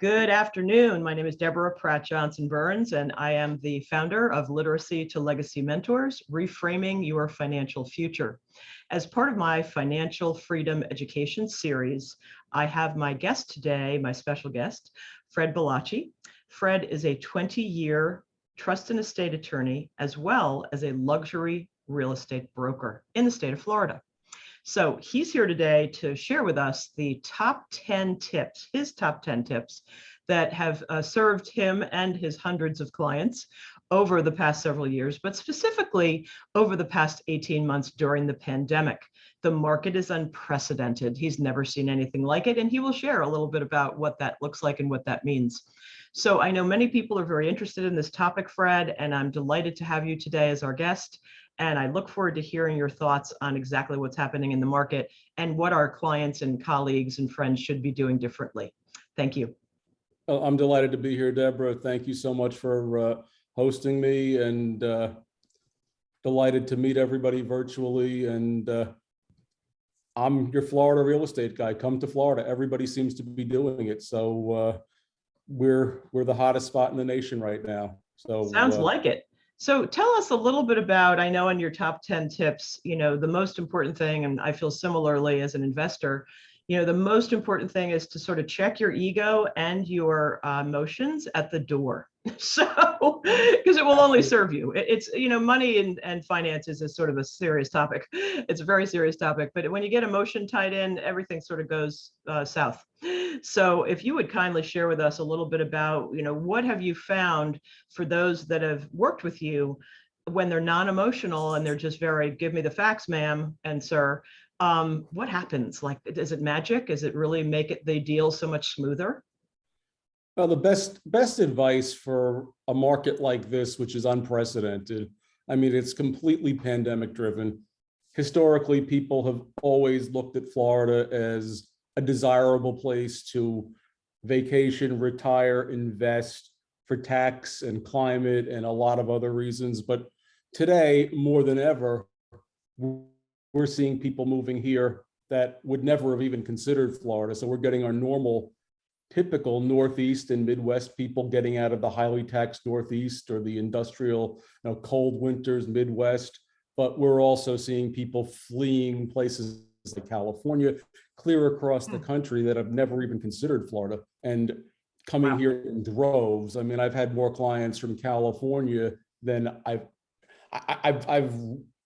Good afternoon. My name is Deborah Pratt Johnson Burns, and I am the founder of Literacy to Legacy Mentors, Reframing Your Financial Future. As part of my financial freedom education series, I have my guest today, my special guest, Fred Bellacci. Fred is a 20-year trust and estate attorney, as well as a luxury real estate broker in the state of Florida. So he's here today to share with us the top 10 tips, his top 10 tips that have served him and his hundreds of clients over the past several years, but specifically over the past 18 months during the pandemic. The market is unprecedented. He's never seen anything like it, and he will share a little bit about what that looks like and what that means. So I know many people are very interested in this topic, Fred, and I'm delighted to have you today as our guest. And I look forward to hearing your thoughts on exactly what's happening in the market and what our clients and colleagues and friends should be doing differently. Thank you. I'm delighted to be here, Deborah. Thank you so much for hosting me, and delighted to meet everybody virtually. And I'm your Florida real estate guy. Come to Florida. Everybody seems to be doing it. So we're the hottest spot in the nation right now. So sounds like it. So tell us a little bit about, I know in your top 10 tips, the most important thing, and I feel similarly as an investor, the most important thing is to sort of check your ego and your emotions at the door. So, because it will only serve you. It's, money and finances is sort of a serious topic. It's a very serious topic, but when you get emotion tied in, everything sort of goes south. So if you would kindly share with us a little bit about, what have you found for those that have worked with you when they're non-emotional and they're just very, give me the facts, ma'am and sir. What happens? Like, is it magic? Is it really make it the deal so much smoother? Well, the best advice for a market like this, which is unprecedented, I mean, it's completely pandemic driven. Historically, people have always looked at Florida as a desirable place to vacation, retire, invest for tax and climate and a lot of other reasons. But today, more than ever, we're seeing people moving here that would never have even considered Florida. So we're getting our normal, typical Northeast and Midwest people getting out of the highly taxed Northeast or the industrial, cold winters, Midwest. But we're also seeing people fleeing places like California, clear across the country that have never even considered Florida and coming here in droves. I mean, I've had more clients from California than I've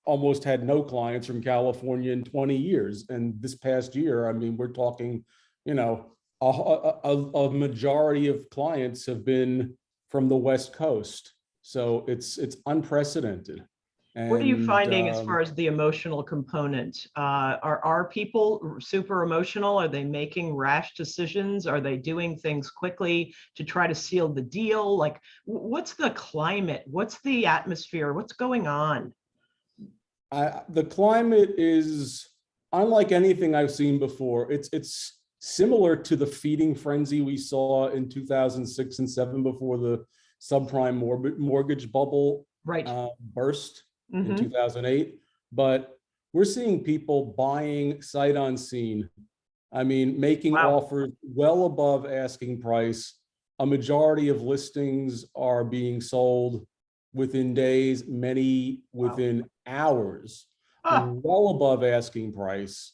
almost had no clients from California in 20 years. And this past year, I mean, we're talking, a majority of clients have been from the West Coast. So it's unprecedented. And what are you finding as far as the emotional component? Are people super emotional? Are they making rash decisions? Are they doing things quickly to try to seal the deal? Like, what's the climate? What's the atmosphere? What's going on? The climate is unlike anything I've seen before. It's similar to the feeding frenzy we saw in 2006 and 7 before the subprime mortgage bubble burst in 2008. But we're seeing people buying sight unseen. I mean, making offers well above asking price. A majority of listings are being sold within days, many within hours, well above asking price.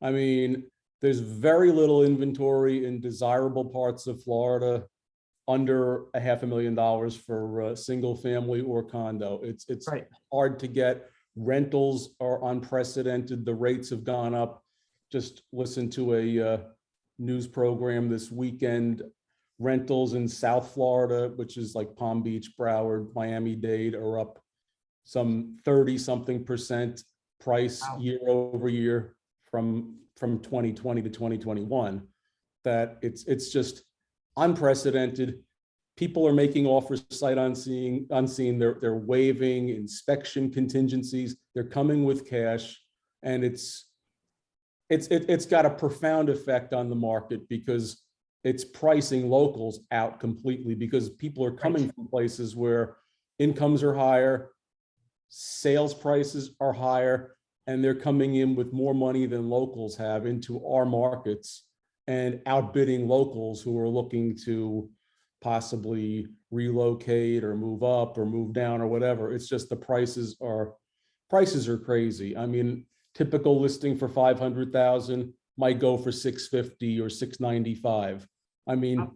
I mean, there's very little inventory in desirable parts of Florida, under $500,000 for a single family or condo. It's hard to get. Rentals are unprecedented. The rates have gone up. Just listen to a news program this weekend. Rentals in South Florida, which is like Palm Beach, Broward, Miami-Dade, are up some 30-something% price year over year from 2020 to 2021. That it's just unprecedented. People are making offers sight unseen. They're waiving inspection contingencies. They're coming with cash, and it's got a profound effect on the market because it's pricing locals out completely, because people are coming from places where incomes are higher, sales prices are higher, and they're coming in with more money than locals have into our markets. and outbidding locals who are looking to possibly relocate or move up or move down or whatever. It's just the prices are crazy. I mean, typical listing for 500,000 might go for 650 or 695. I mean,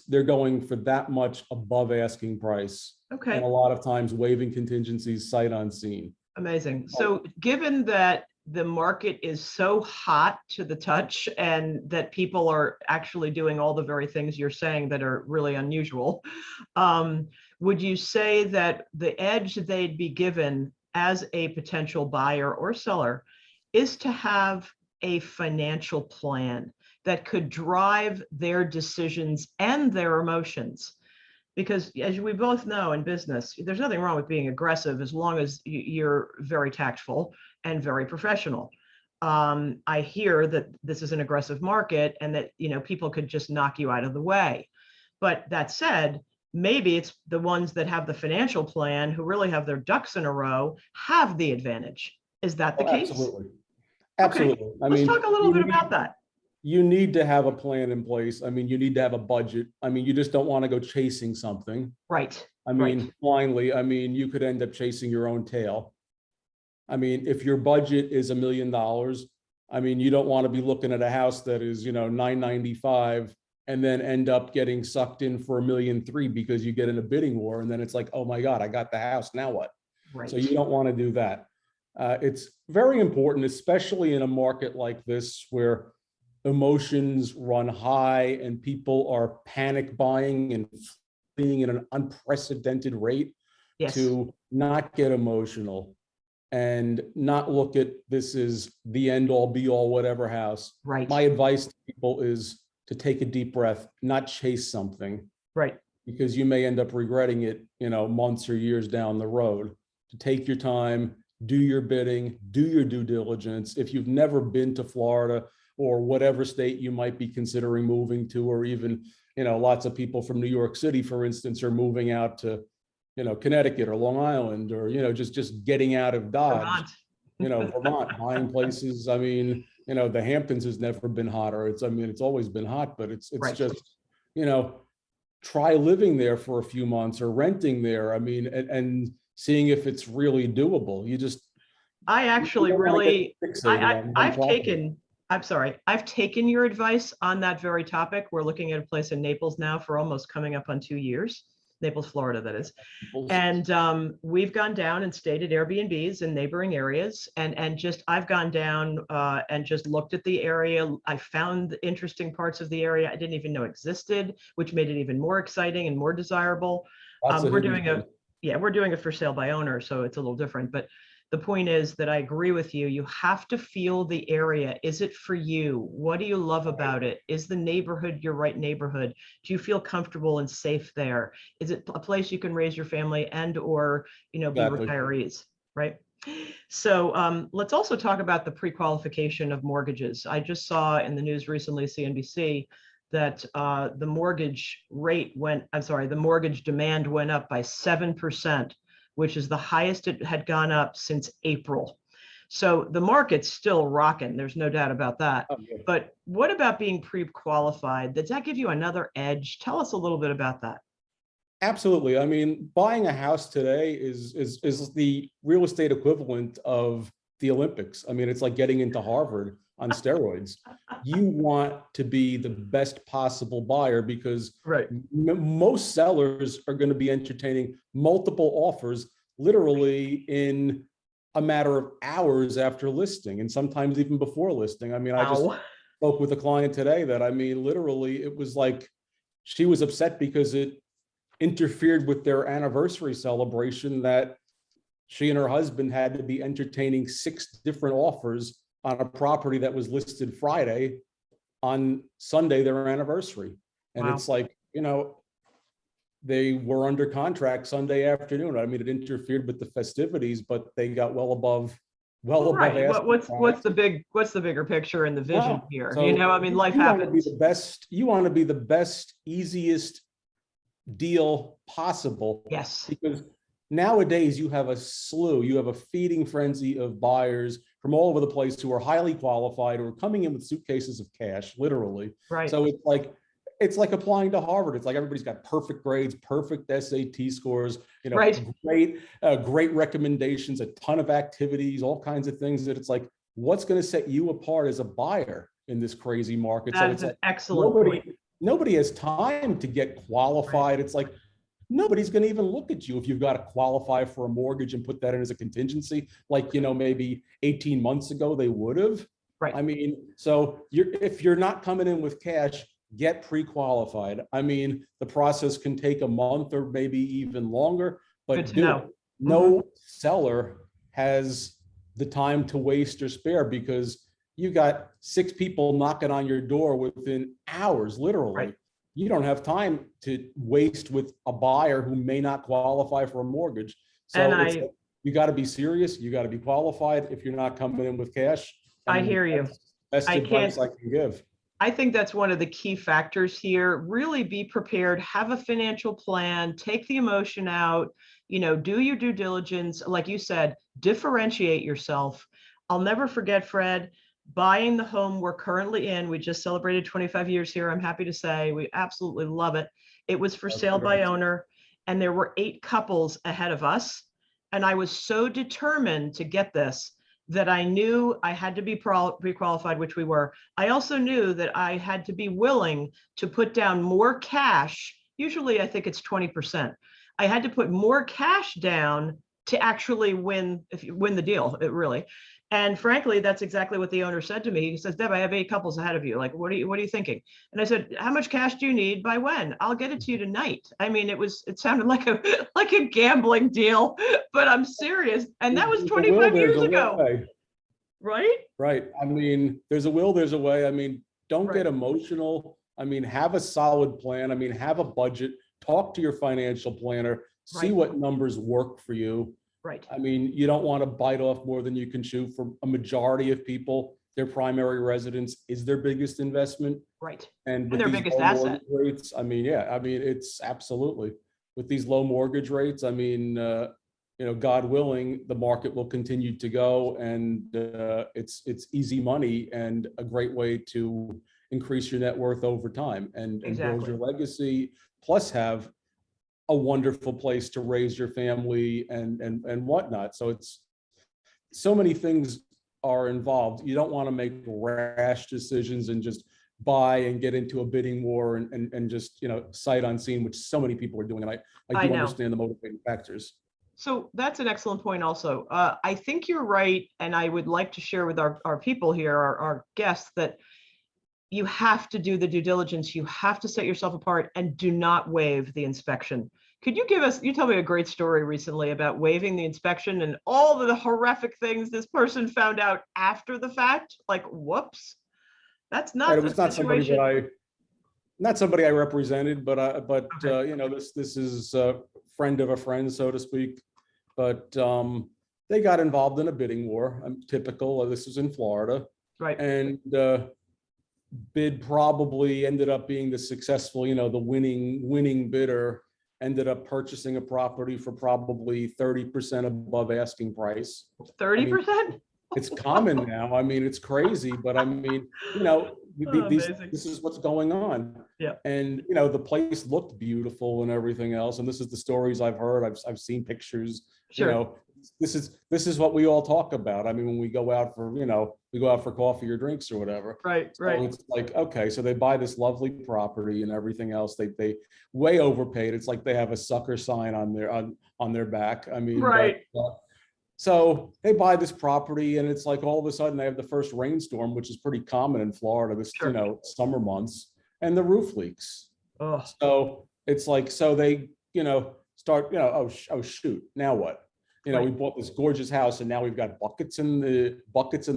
they're going for that much above asking price. Okay. And a lot of times waiving contingencies sight unseen. Amazing. So given that the market is so hot to the touch and that people are actually doing all the very things you're saying that are really unusual, would you say that the edge they'd be given as a potential buyer or seller is to have a financial plan that could drive their decisions and their emotions? Because as we both know in business, there's nothing wrong with being aggressive as long as you're very tactful and very professional. I hear that this is an aggressive market and that, you know, people could just knock you out of the way. But that said, maybe it's the ones that have the financial plan who really have their ducks in a row have the advantage. Is that the case? Absolutely. Okay, Absolutely. I let's mean, talk a little bit about that. you need to have a plan in place. I mean, you need to have a budget. I mean, you just don't want to go chasing something. Right. I mean, right. blindly, I mean, you could end up chasing your own tail. I mean, if your budget is $1 million, I mean, you don't want to be looking at a house that is, you know, 995 and then end up getting sucked in for $1.3 million because you get in a bidding war. And then it's like, oh my God, I got the house. Now what? Right. So you don't want to do that. It's very important, especially in a market like this where emotions run high and people are panic buying and fleeing at an unprecedented rate, Yes. to not get emotional and not look at this as the end all be all whatever house. Right. My advice to people is to take a deep breath, not chase something. Right. Because you may end up regretting it, you know, months or years down the road. To take your time, do your bidding, do your due diligence. If you've never been to Florida or whatever state you might be considering moving to, or even, you know, lots of people from New York City, for instance, are moving out to, you know, Connecticut or Long Island, or, you know, just getting out of Dodge, Vermont. you know, Vermont, buying places. I mean, you know, the Hamptons has never been hotter. I mean, it's always been hot, but it's Right. just, you know, try living there for a few months or renting there. I mean, and seeing if it's really doable. I actually you don't wanna really, get fixated on one I've property. taken, I'm sorry, I've taken your advice on that very topic. We're looking at a place in Naples now for almost coming up on 2 years, Naples, Florida, that is. And we've gone down and stayed at Airbnbs in neighboring areas, and just I've gone down and just looked at the area. I found the interesting parts of the area I didn't even know existed, which made it even more exciting and more desirable. We're doing a for sale by owner, so it's a little different. But the point is that I agree with you. You have to feel the area. Is it for you? What do you love about it? Is the neighborhood your right neighborhood? Do you feel comfortable and safe there? Is it a place you can raise your family and or, you know, be Exactly. retirees, right? So let's also talk about the pre-qualification of mortgages. I just saw in the news recently, CNBC, that the mortgage demand went up by 7%, which is the highest it had gone up since April. So the market's still rocking. There's no doubt about that. Oh, yeah. But what about being pre-qualified? Does that give you another edge? Tell us a little bit about that. Absolutely. I mean, buying a house today is the real estate equivalent of the Olympics. I mean, it's like getting into Harvard on steroids. You want to be the best possible buyer because Right. Most sellers are going to be entertaining multiple offers literally in a matter of hours after listing, and sometimes even before listing. I mean, I just spoke with a client today that, I mean, literally it was like she was upset because it interfered with their anniversary celebration, that she and her husband had to be entertaining 6 different offers on a property that was listed Friday, on Sunday, their anniversary. And it's like, you know, they were under contract Sunday afternoon. I mean, it interfered with the festivities, but they got well above. Right. What's the bigger picture and the vision here? So you know, I mean, life you happens. Want to be the best. You want to be the best, easiest deal possible. Yes. Because nowadays you have a feeding frenzy of buyers from all over the place who are highly qualified, who are coming in with suitcases of cash, literally. Right. So it's like applying to Harvard. It's like everybody's got perfect grades, perfect SAT scores, Right. great recommendations, a ton of activities, all kinds of things that it's like, what's going to set you apart as a buyer in this crazy market? That So is it's an like excellent point. nobody has time to get qualified. It's like nobody's going to even look at you if you've got to qualify for a mortgage and put that in as a contingency, like, maybe 18 months ago they would have. Right. I mean, so if you're not coming in with cash, get pre-qualified. I mean, the process can take a month or maybe even longer, Good but to do know. it. No seller has the time to waste or spare, because you got 6 people knocking on your door within hours, literally. Right. You don't have time to waste with a buyer who may not qualify for a mortgage. So And you got to be serious. You got to be qualified if you're not coming in with cash. I And hear you. best I advice can't, I can give. I think that's one of the key factors here. Really be prepared, have a financial plan, take the emotion out, do your due diligence. Like you said, differentiate yourself. I'll never forget, Fred, buying the home we're currently in. We just celebrated 25 years here. I'm happy to say we absolutely love it. It was for sale by owner, and there were 8 couples ahead of us. And I was so determined to get this that I knew I had to be pre-qualified, which we were. I also knew that I had to be willing to put down more cash. Usually I think it's 20%. I had to put more cash down to actually win the deal, really. And frankly, that's exactly what the owner said to me. He says, Deb, I have 8 couples ahead of you. Like, what are you thinking? And I said, how much cash do you need by when? I'll get it to you tonight. I mean, it sounded like a gambling deal, but I'm serious. And that was 25 years ago. Right? Right. I mean, there's a will, there's a way. I mean, don't get emotional. I mean, have a solid plan. I mean, have a budget, talk to your financial planner, see what numbers work for you. Right. I mean, you don't want to bite off more than you can chew. For a majority of people, their primary residence is their biggest investment. Right. And their biggest asset. Rates, I mean, it's absolutely, with these low mortgage rates, I mean, God willing, the market will continue to go, and it's easy money and a great way to increase your net worth over time and build your legacy, plus have a wonderful place to raise your family and whatnot. So it's so many things are involved. You don't want to make rash decisions and just buy and get into a bidding war and just, sight unseen, which so many people are doing. And I do understand the motivating factors. So that's an excellent point also. I think you're right. And I would like to share with our people here, our guests, that you have to do the due diligence. You have to set yourself apart and do not waive the inspection. Could you tell me a great story recently about waiving the inspection and all the horrific things this person found out after the fact? Like, whoops, that's not the situation. Not somebody I represented, but this is a friend of a friend, so to speak. But they got involved in a bidding war. Typical. This was in Florida, right? And bid probably ended up being the successful, the winning bidder ended up purchasing a property for probably 30% above asking price. 30%? It's common now. I mean, it's crazy, but I mean, this is what's going on. Yeah. And the place looked beautiful and everything else. And this is the stories I've heard. I've seen pictures. Sure. This is what we all talk about. I mean, when we go out for coffee or drinks or whatever. Right. So it's like, okay, so they buy this lovely property and everything else. They way overpaid. It's like they have a sucker sign on their back. I mean, right. So they buy this property, and it's like all of a sudden they have the first rainstorm, which is pretty common in Florida, summer months, and the roof leaks. Oh. So it's like, so they, start, oh shoot, now what? We bought this gorgeous house, and now we've got buckets in the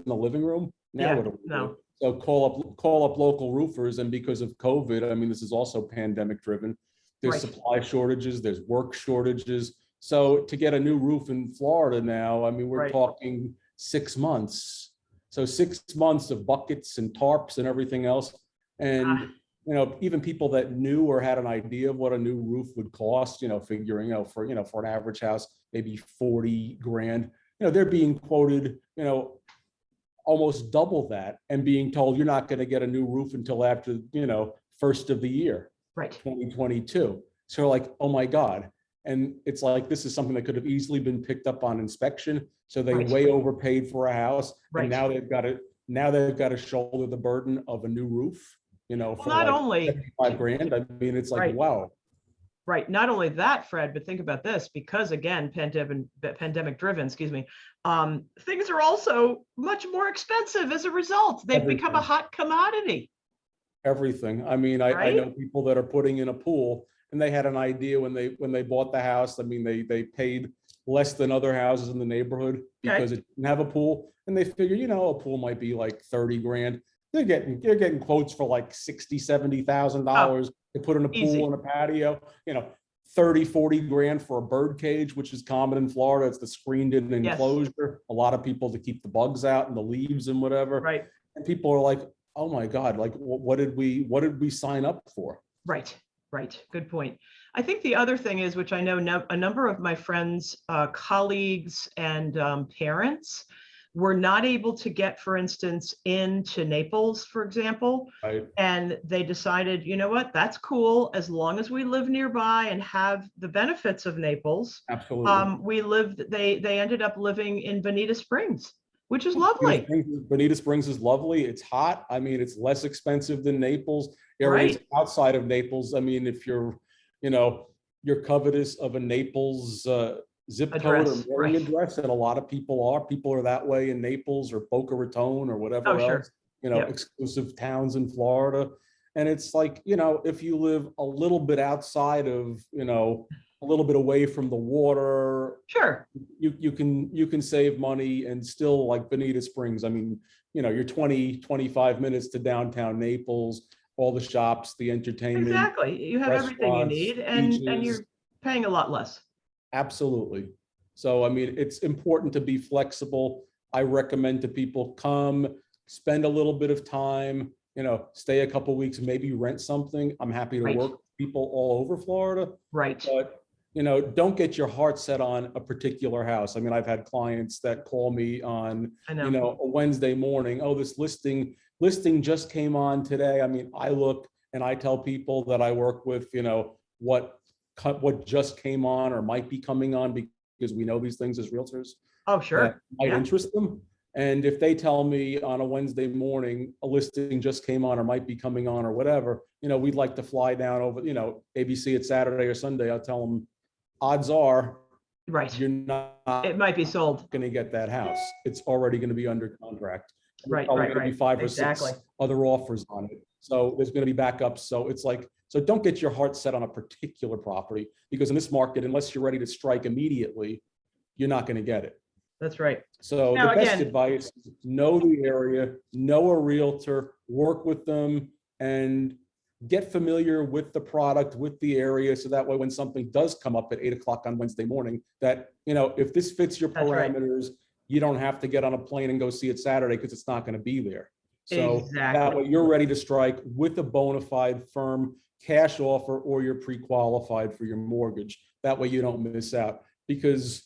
living room. Now what do we do? So call up local roofers, and because of COVID, I mean, this is also pandemic driven. There's supply shortages, there's work shortages. So to get a new roof in Florida now, I mean, we're talking 6 months. So 6 months of buckets and tarps and everything else. And, even people that knew or had an idea of what a new roof would cost, figuring, for an average house, maybe 40 grand, they're being quoted, almost double that and being told you're not going to get a new roof until after, first of the year, Right. 2022. So we're like, oh my God. And it's like, this is something that could have easily been picked up on inspection. So they Right. way overpaid for a house. Right. And now they've got to shoulder the burden of a new roof, for not like only 75 grand. I mean, it's like, Right. wow. Right. Not only that, Fred, but think about this, because again, pandemic driven, excuse me, things are also much more expensive as a result. They've become a Everything. hot commodity. Everything. I mean, I Right? know people that are putting in a pool and they had an idea when they bought the house. I mean, they paid less than other houses in the neighborhood because it didn't have a pool. And they figure, a pool might be like 30 grand. They're getting quotes for like $60,000-$70,000 to put in a Easy. pool and a patio, 30-40 grand for a bird cage, which is common in Florida. It's the screened in Yes. enclosure. A lot of people to keep the bugs out and the leaves and whatever. Right. And people are like, oh my God, like what did we sign up for? Right. Right. Good point. I think the other thing is, which I know a number of my friends, colleagues, and parents were not able to get, for instance, into Naples, for example. Right. And they decided, you know what, that's cool. As long as we live nearby and have the benefits of Naples, Absolutely. they ended up living in Bonita Springs, which is lovely. Bonita Springs is lovely. It's hot. I mean, it's less expensive than Naples. Areas Right. outside of Naples. I mean, if you're covetous of a Naples zip code Address, or mailing right. address, and a lot of people are that way in Naples or Boca Raton or whatever Oh, sure. else, Yep. exclusive towns in Florida. And it's like, if you live a little bit outside of, a little bit away from the water, Sure. you can save money and still, like Bonita Springs. I mean, you're 20-25 minutes to downtown Naples, all the shops, the entertainment. Exactly. You have everything you restaurants, need, and beaches. you're paying a lot less. Absolutely. So, I mean, it's important to be flexible. I recommend to people, come, spend a little bit of time, stay a couple of weeks, maybe rent something. I'm happy to Right. work with people all over Florida. Right. But, don't get your heart set on a particular house. I mean, I've had clients that call me on, I know. a Wednesday morning, oh, this listing just came on today. I mean, I look and I tell people that I work with, what just came on or might be coming on, because we know these things as realtors Oh, that sure. might Yeah. interest them. And if they tell me on a Wednesday morning, a listing just came on or might be coming on or whatever, we'd like to fly down over, maybe see it Saturday or Sunday, I'll tell them, odds are Right. you're not It might be sold. going to get that house. It's already going to be under contract. There's Right. probably Right. going to be Right. 5 or Exactly. 6 other offers on it. So there's going to be backups. So it's like, so don't get your heart set on a particular property, because in this market, unless you're ready to strike immediately, you're not going to get it. That's right. So Now, the best again- advice is know the area, know a realtor, work with them, and get familiar with the product, with the area. So that way, when something does come up at 8 o'clock on Wednesday morning, that, if this fits your That's right. parameters, you don't have to get on a plane and go see it Saturday, because it's not going to be there. So that Exactly. way you're ready to strike with a bona fide firm cash offer, or you're pre-qualified for your mortgage. That way you don't miss out, because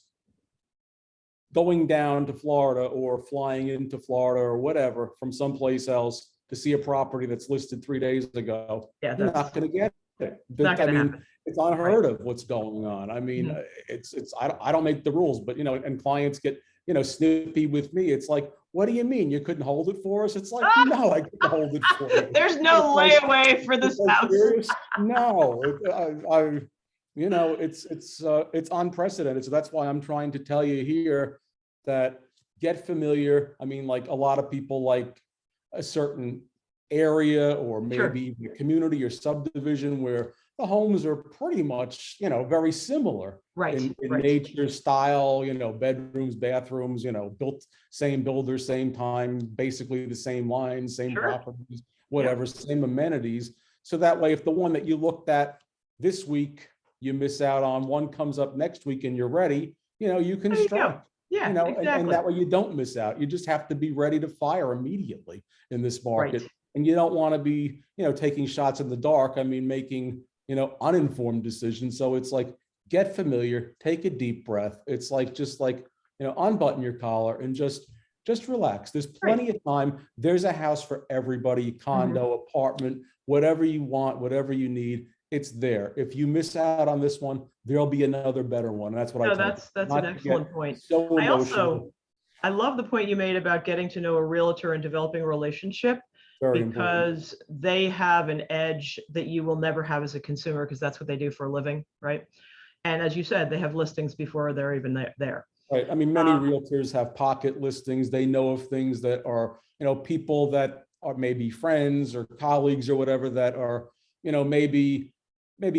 going down to Florida or flying into Florida or whatever from someplace else to see a property that's listed 3 days ago, Yeah. you're That's not going to get it. not I going to mean, happen. it's unheard of what's going on. I mean, Mhm. I don't make the rules, but, and clients get, snippy with me. It's like, what do you mean you couldn't hold it for us? It's like, no, I couldn't hold it for you. There's no It's like- layaway for this It's like, house. serious? No, it's unprecedented. So that's why I'm trying to tell you here that get familiar. I mean, like, a lot of people like a certain area or Sure. maybe the community or subdivision where the homes are pretty much, very similar Right. in Right. nature, style, bedrooms, bathrooms, built same builder, same time, basically the same lines, same Sure. properties, whatever, same amenities. So that way, if the one that you looked at this week, you miss out on, one comes up next week and you're ready, you can There you go. strike. Yeah. And Exactly. that way you don't miss out. You just have to be ready to fire immediately in this market. Right. And you don't want to be, taking shots in the dark. I mean, making, uninformed decisions. So it's like, get familiar, take a deep breath. It's like, just like, unbutton your collar and just just relax. There's plenty of time. There's a house for everybody, condo, apartment, whatever you want, whatever you need. It's there. If you miss out on this one, there'll be another better one. And that's what I No, tell that's you. an Not to excellent get point. so I also, emotional. I love the point you made about getting to know a realtor and developing a relationship, Very important. because they have an edge that you will never have as a consumer, because that's what they do for a living, right? And as you said, they have listings before they're even there. Right. I mean, many Um, realtors have pocket listings. They know of things that are, people that are maybe friends or colleagues or whatever that are, maybe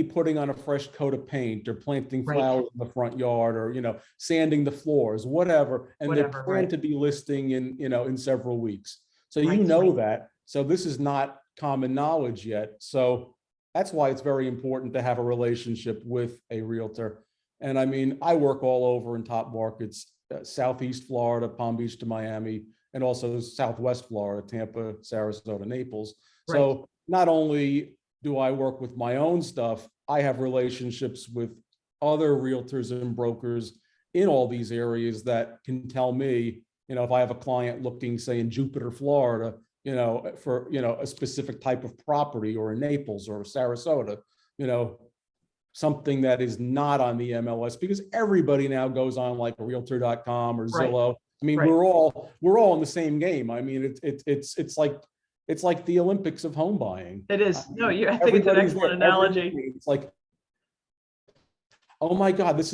putting on a fresh coat of paint or planting Right. flowers in the front yard or, sanding the floors, whatever. And they Whatever, plan right. to be listing in several weeks. So Right, you know right. that. So this is not common knowledge yet. So that's why it's very important to have a relationship with a realtor. And I mean, I work all over in top markets, Southeast Florida, Palm Beach to Miami, and also Southwest Florida, Tampa, Sarasota, Naples. Right. So not only do I work with my own stuff, I have relationships with other realtors and brokers in all these areas that can tell me, if I have a client looking, say, in Jupiter, Florida, for, a specific type of property, or in Naples or Sarasota, something that is not on the MLS, because everybody now goes on like realtor.com or Right. Zillow. I mean, Right. we're all in the same game. I mean, it's like the Olympics of home buying. It is. I No, mean, I think it's an everybody's excellent there every analogy. morning. It's like, oh my God, this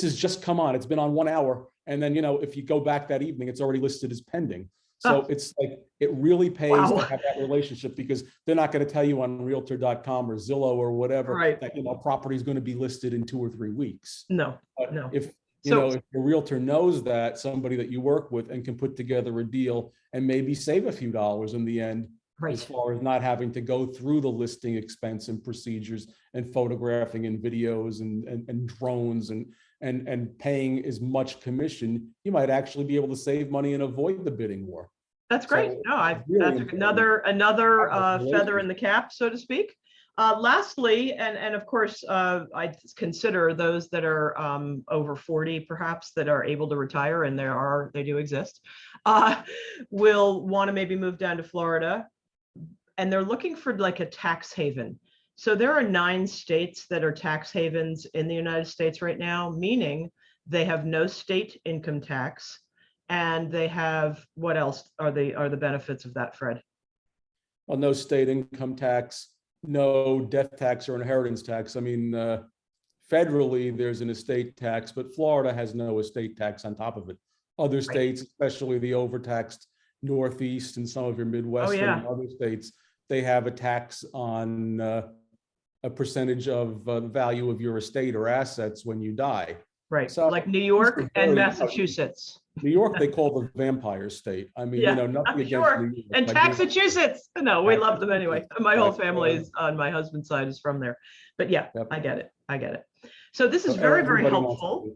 has just come on. It's been on 1 hour. And then, if you go back that evening, it's already listed as pending. So Oh. it's like, it really pays Wow. to have that relationship, because they're not going to tell you on realtor.com or Zillow or whatever Right. that, property is going to be listed in 2 or 3 weeks. No, But no. if, So- if the realtor knows that, somebody that you work with, and can put together a deal and maybe save a few dollars in the end, Right. as far as not having to go through the listing expense and procedures and photographing and videos and drones and paying as much commission, you might actually be able to save money and avoid the bidding war. That's great. So No, it's really that's important. another Have a feather in the cap, so to speak. Lastly, and of course, I consider those that are over 40, perhaps, that are able to retire, and they do exist, will want to maybe move down to Florida, and they're looking for like a tax haven. So there are 9 states that are tax havens in the United States right now, meaning they have no state income tax. And they have, what else are the benefits of that, Fred? Well, no state income tax, no death tax or inheritance tax. I mean, federally, there's an estate tax, but Florida has no estate tax on top of it. Other states, especially the overtaxed Northeast and some of your Midwestern and other states, they have a tax on a percentage of the value of your estate or assets when you die. Right, So, like New York and Massachusetts. New York, they call the vampire state. I mean, nothing against sure. New York. And Massachusetts. No, we love them anyway. My whole family is on my husband's side is from there. But yeah, Yep. I get it. So this is very, very helpful.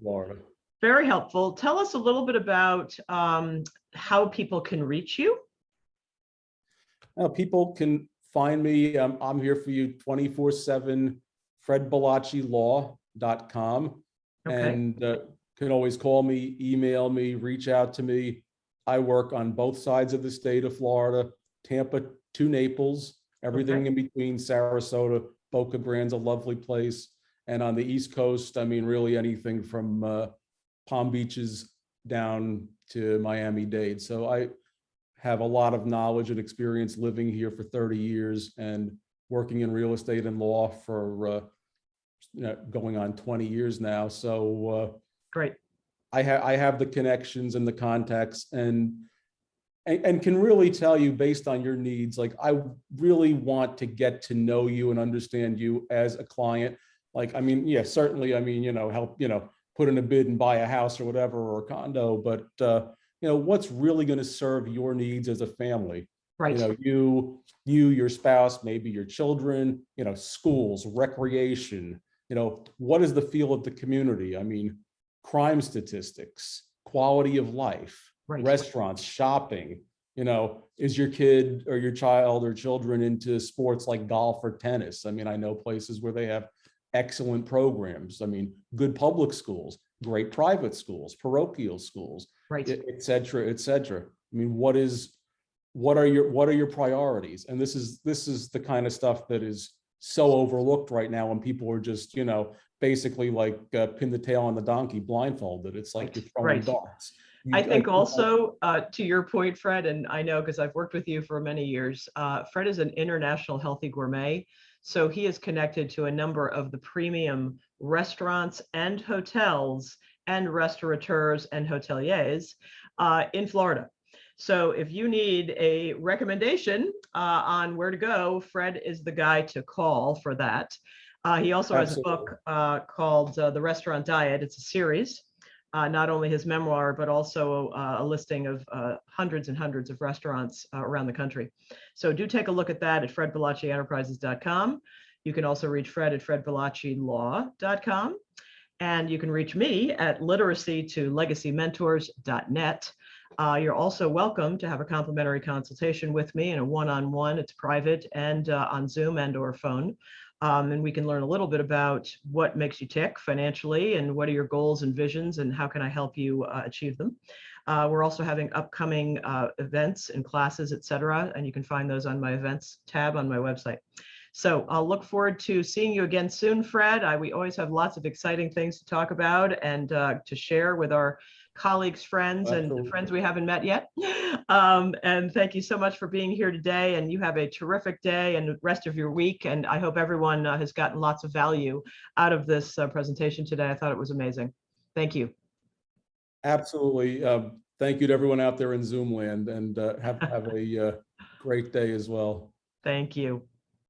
Very helpful. Tell us a little bit about how people can reach you. People can find me. I'm here for you 24/7, fredbalaccilaw.com. Okay. And can always call me, email me, reach out to me. I work on both sides of the state of Florida, Tampa to Naples, everything in between, Sarasota, Boca Grande's a lovely place. And on the East Coast, I mean, really anything from Palm Beaches down to Miami-Dade. So I have a lot of knowledge and experience living here for 30 years and working in real estate and law for going on 20 years now. So great. I have the connections and the contacts and can really tell you based on your needs. Like, I really want to get to know you and understand you as a client. Like, I mean, yeah, certainly. I mean, help, put in a bid and buy a house or whatever, or a condo, but what's really going to serve your needs as a family? Right. Your spouse, maybe your children, schools, recreation, what is the feel of the community? I mean, crime statistics, quality of life, restaurants, shopping, is your kid or your child or children into sports like golf or tennis? I mean, I know places where they have excellent programs. I mean, good public schools. great private schools, parochial schools, Right. et cetera, et cetera. I mean, what are your priorities? And this is the kind of stuff that is so overlooked right now when people are just, basically like pin the tail on the donkey blindfolded. It's like you're throwing Right. darts. I think also, to your point, Fred, and I know because I've worked with you for many years, Fred is an international healthy gourmet. So he is connected to a number of the premium restaurants and hotels and restaurateurs and hoteliers in Florida. So if you need a recommendation on where to go, Fred is the guy to call for that. He also has a book called The Restaurant Diet. It's a series. Not only his memoir, but also a listing of hundreds and hundreds of restaurants around the country. So do take a look at that at fredbellaccienterprises.com. You can also reach Fred at fredbellaccilaw.com. And you can reach me at literacy2legacymentors.net. You're also welcome to have a complimentary consultation with me in a one-on-one. It's private and on Zoom and or phone. And we can learn a little bit about what makes you tick financially and what are your goals and visions and how can I help you achieve them. We're also having upcoming events and classes, et cetera, and you can find those on my events tab on my website. So I'll look forward to seeing you again soon, Fred. We always have lots of exciting things to talk about and to share with our colleagues, friends, and friends we haven't met yet. And thank you so much for being here today. And you have a terrific day and rest of your week. And I hope everyone has gotten lots of value out of this presentation today. I thought it was amazing. Thank you. Absolutely. Thank you to everyone out there in Zoom land, and have a great day as well. Thank you.